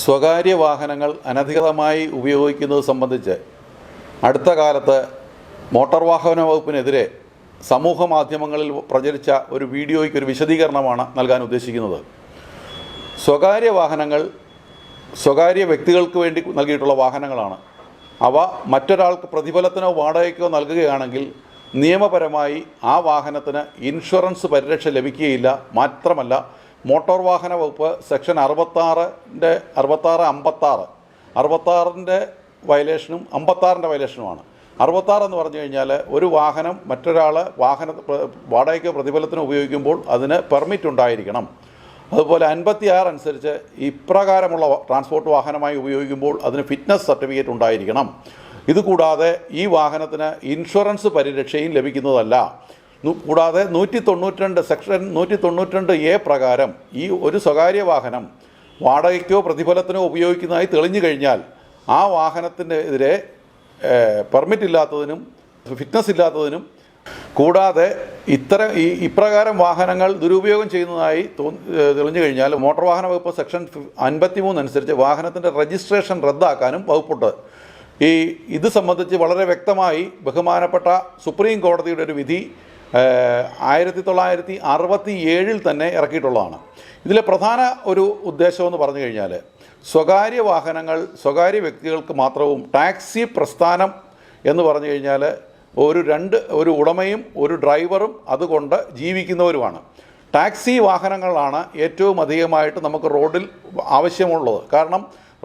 സ്വകാര്യ വാഹനങ്ങൾ അനധികൃതമായി ഉപയോഗിക്കുന്നത് സംബന്ധിച്ച് അടുത്ത കാലത്ത് മോട്ടോർ വാഹന വകുപ്പിനെതിരെ സമൂഹ മാധ്യമങ്ങളിൽ പ്രചരിച്ച ഒരു വീഡിയോയ്ക്ക് ഒരു വിശദീകരണമാണ് നൽകാൻ ഉദ്ദേശിക്കുന്നത്. സ്വകാര്യ വാഹനങ്ങൾ സ്വകാര്യ വ്യക്തികൾക്ക് വേണ്ടി നൽകിയിട്ടുള്ള വാഹനങ്ങളാണ്. അവ മറ്റൊരാൾക്ക് പ്രതിഫലത്തിനോ വാടകയ്ക്കോ നൽകുകയാണെങ്കിൽ നിയമപരമായി ആ വാഹനത്തിന് ഇൻഷുറൻസ് പരിരക്ഷ ലഭിക്കുകയില്ല. മാത്രമല്ല, മോട്ടോർ വാഹന വകുപ്പ് സെക്ഷൻ 66 വയലേഷനും 56 വയലേഷനുമാണ്. 66 എന്ന് പറഞ്ഞു കഴിഞ്ഞാൽ ഒരു വാഹനം മറ്റൊരാൾ വാടകയ്ക്കോ പ്രതിഫലത്തിനോ ഉപയോഗിക്കുമ്പോൾ അതിന് പെർമിറ്റ് ഉണ്ടായിരിക്കണം. അതുപോലെ 56 അനുസരിച്ച് ഇപ്രകാരമുള്ള ട്രാൻസ്പോർട്ട് വാഹനമായി ഉപയോഗിക്കുമ്പോൾ അതിന് ഫിറ്റ്നസ് സർട്ടിഫിക്കറ്റ് ഉണ്ടായിരിക്കണം. ഇതുകൂടാതെ ഈ വാഹനത്തിന് ഇൻഷുറൻസ് പരിരക്ഷയും ലഭിക്കുന്നതല്ല. കൂടാതെ 192 സെക്ഷൻ 192A പ്രകാരം ഈ ഒരു സ്വകാര്യ വാഹനം വാടകയ്ക്കോ പ്രതിഫലത്തിനോ ഉപയോഗിക്കുന്നതായി തെളിഞ്ഞു കഴിഞ്ഞാൽ ആ വാഹനത്തിനെതിരെ പെർമിറ്റ് ഇല്ലാത്തതിനും ഫിറ്റ്നസ് ഇല്ലാത്തതിനും കൂടാതെ ഇപ്രകാരം വാഹനങ്ങൾ ദുരുപയോഗം ചെയ്യുന്നതായി തെളിഞ്ഞു കഴിഞ്ഞാൽ മോട്ടോർ വാഹന വകുപ്പ് സെക്ഷൻ 53 അനുസരിച്ച് വാഹനത്തിൻ്റെ രജിസ്ട്രേഷൻ റദ്ദാക്കാനും വകുപ്പുണ്ട്. ഇത് സംബന്ധിച്ച് വളരെ വ്യക്തമായി ബഹുമാനപ്പെട്ട സുപ്രീം കോടതിയുടെ ഒരു വിധി 1967 തന്നെ ഇറക്കിയിട്ടുള്ളതാണ്. ഇതിലെ പ്രധാന ഒരു ഉദ്ദേശമെന്ന് പറഞ്ഞു കഴിഞ്ഞാൽ സ്വകാര്യ വാഹനങ്ങൾ സ്വകാര്യ വ്യക്തികൾക്ക് മാത്രവും ടാക്സി പ്രസ്ഥാനം എന്ന് പറഞ്ഞു കഴിഞ്ഞാൽ ഒരു ഉടമയും ഒരു ഡ്രൈവറും അതുകൊണ്ട് ജീവിക്കുന്നവരുമാണ്. ടാക്സി വാഹനങ്ങളാണ് ഏറ്റവും അധികമായിട്ട് നമുക്ക് റോഡിൽ ആവശ്യമുള്ളത്. കാരണം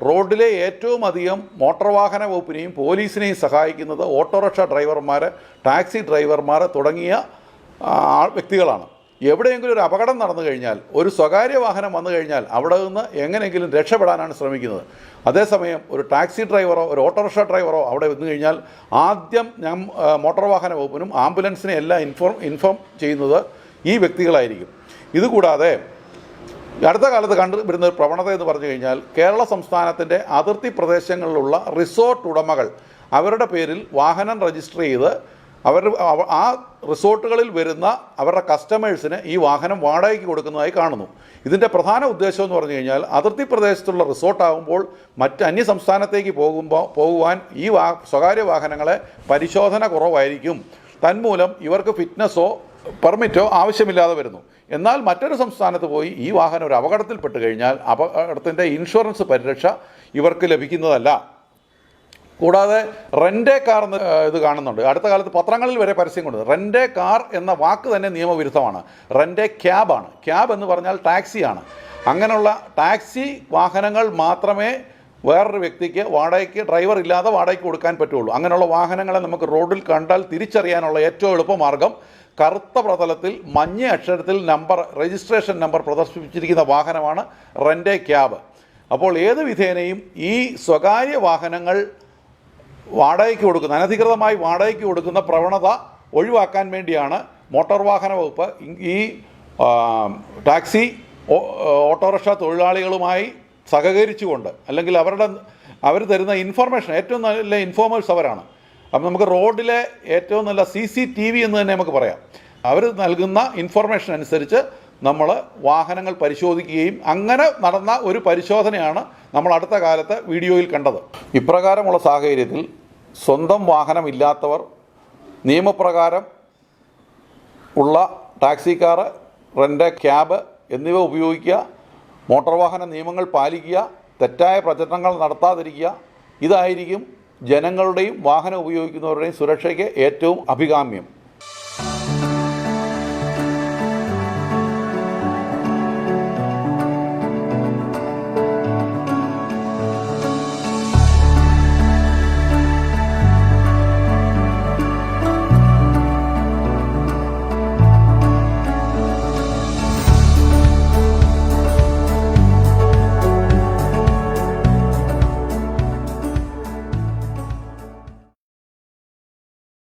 റോഡിലെ ഏറ്റവും അധികം മോട്ടോർ വാഹന വകുപ്പിനെയും പോലീസിനെയും സഹായിക്കുന്നത് ഓട്ടോറിക്ഷ ഡ്രൈവർമാർ, ടാക്സി ഡ്രൈവർമാർ തുടങ്ങിയ വ്യക്തികളാണ്. എവിടെയെങ്കിലും ഒരു അപകടം നടന്നു കഴിഞ്ഞാൽ, ഒരു സ്വകാര്യ വാഹനം വന്നു കഴിഞ്ഞാൽ അവിടെ നിന്ന് എങ്ങനെയെങ്കിലും രക്ഷപ്പെടാനാണ് ശ്രമിക്കുന്നത്. അതേസമയം ഒരു ടാക്സി ഡ്രൈവറോ ഒരു ഓട്ടോറിക്ഷ ഡ്രൈവറോ അവിടെ വന്നു കഴിഞ്ഞാൽ ആദ്യം മോട്ടോർ വാഹന വകുപ്പിനും ആംബുലൻസിനെ എല്ലാം ഇൻഫോം ചെയ്യുന്നത് ഈ വ്യക്തികളായിരിക്കും. ഇതുകൂടാതെ അടുത്ത കാലത്ത് കണ്ടുവരുന്ന ഒരു പ്രവണത എന്ന് പറഞ്ഞു കഴിഞ്ഞാൽ കേരള സംസ്ഥാനത്തിൻ്റെ അതിർത്തി പ്രദേശങ്ങളിലുള്ള റിസോർട്ട് ഉടമകൾ അവരുടെ പേരിൽ വാഹനം രജിസ്റ്റർ ചെയ്ത് ആ റിസോർട്ടുകളിൽ വരുന്ന അവരുടെ കസ്റ്റമേഴ്സിന് ഈ വാഹനം വാടകയ്ക്ക് കൊടുക്കുന്നതായി കാണുന്നു. ഇതിൻ്റെ പ്രധാന ഉദ്ദേശം എന്ന് പറഞ്ഞു കഴിഞ്ഞാൽ അതിർത്തി പ്രദേശത്തുള്ള റിസോർട്ടാകുമ്പോൾ മറ്റ് അന്യ സംസ്ഥാനത്തേക്ക് പോകുവാൻ ഈ സ്വകാര്യ വാഹനങ്ങളെ പരിശോധന കുറവായിരിക്കും. തന്മൂലം ഇവർക്ക് ഫിറ്റ്നസ്സോ പെർമിറ്റോ ആവശ്യമില്ലാതെ വരുന്നു. എന്നാൽ മറ്റൊരു സംസ്ഥാനത്ത് പോയി ഈ വാഹനം ഒരു അപകടത്തിൽപ്പെട്ട് കഴിഞ്ഞാൽ അപകടത്തിൻ്റെ ഇൻഷുറൻസ് പരിരക്ഷ ഇവർക്ക് ലഭിക്കുന്നതല്ല. കൂടാതെ റെൻ്റ് കാർ എന്ന് ഇത് കാണുന്നുണ്ട്. അടുത്ത കാലത്ത് പത്രങ്ങളിൽ വരെ പരസ്യം കൊണ്ട് റെൻ്റ് കാർ എന്ന വാക്ക് തന്നെ നിയമവിരുദ്ധമാണ്. റെൻ്റ് ക്യാബാണ്. ക്യാബ് എന്ന് പറഞ്ഞാൽ ടാക്സിയാണ്. അങ്ങനെയുള്ള ടാക്സി വാഹനങ്ങൾ മാത്രമേ വേറൊരു വ്യക്തിക്ക് വാടകയ്ക്ക് ഡ്രൈവർ ഇല്ലാതെ വാടകയ്ക്ക് കൊടുക്കാൻ പറ്റുള്ളൂ. അങ്ങനെയുള്ള വാഹനങ്ങളെ നമുക്ക് റോഡിൽ കണ്ടാൽ തിരിച്ചറിയാനുള്ള ഏറ്റവും എളുപ്പമാർഗം കറുത്ത പ്രതലത്തിൽ മഞ്ഞ അക്ഷരത്തിൽ രജിസ്ട്രേഷൻ നമ്പർ പ്രദർശിപ്പിച്ചിരിക്കുന്ന വാഹനമാണ് റെൻ്റ് ക്യാബ്. അപ്പോൾ ഏത് വിധേനയും ഈ സ്വകാര്യ വാഹനങ്ങൾ അനധികൃതമായി വാടകയ്ക്ക് കൊടുക്കുന്ന പ്രവണത ഒഴിവാക്കാൻ വേണ്ടിയാണ് മോട്ടോർ വാഹന വകുപ്പ് ഈ ടാക്സി ഓട്ടോറിക്ഷ തൊഴിലാളികളുമായി സഹകരിച്ചുകൊണ്ട്, അല്ലെങ്കിൽ അവർ തരുന്ന ഇൻഫർമേഷൻ, ഏറ്റവും നല്ല ഇൻഫോമേഴ്സ് അവരാണ്. അപ്പം നമുക്ക് റോഡിലെ ഏറ്റവും നല്ല CCTV എന്ന് തന്നെ നമുക്ക് പറയാം. അവർ നൽകുന്ന ഇൻഫർമേഷൻ അനുസരിച്ച് നമ്മൾ വാഹനങ്ങൾ പരിശോധിക്കുകയും അങ്ങനെ നടന്ന ഒരു പരിശോധനയാണ് നമ്മൾ അടുത്ത കാലത്ത് വീഡിയോയിൽ കണ്ടത്. ഇപ്രകാരമുള്ള സാഹചര്യത്തിൽ സ്വന്തം വാഹനമില്ലാത്തവർ നിയമപ്രകാരം ഉള്ള ടാക്സി കാർ, റെൻ്റ് ക്യാബ് എന്നിവ ഉപയോഗിക്കുക, മോട്ടോർ വാഹന നിയമങ്ങൾ പാലിക്കുക, തെറ്റായ പ്രചരണങ്ങൾ നടത്താതിരിക്കുക. ഇതായിരിക്കും ജനങ്ങളുടെയും വാഹനം ഉപയോഗിക്കുന്നവരുടെയും സുരക്ഷയ്ക്ക് ഏറ്റവും അഭികാമ്യം.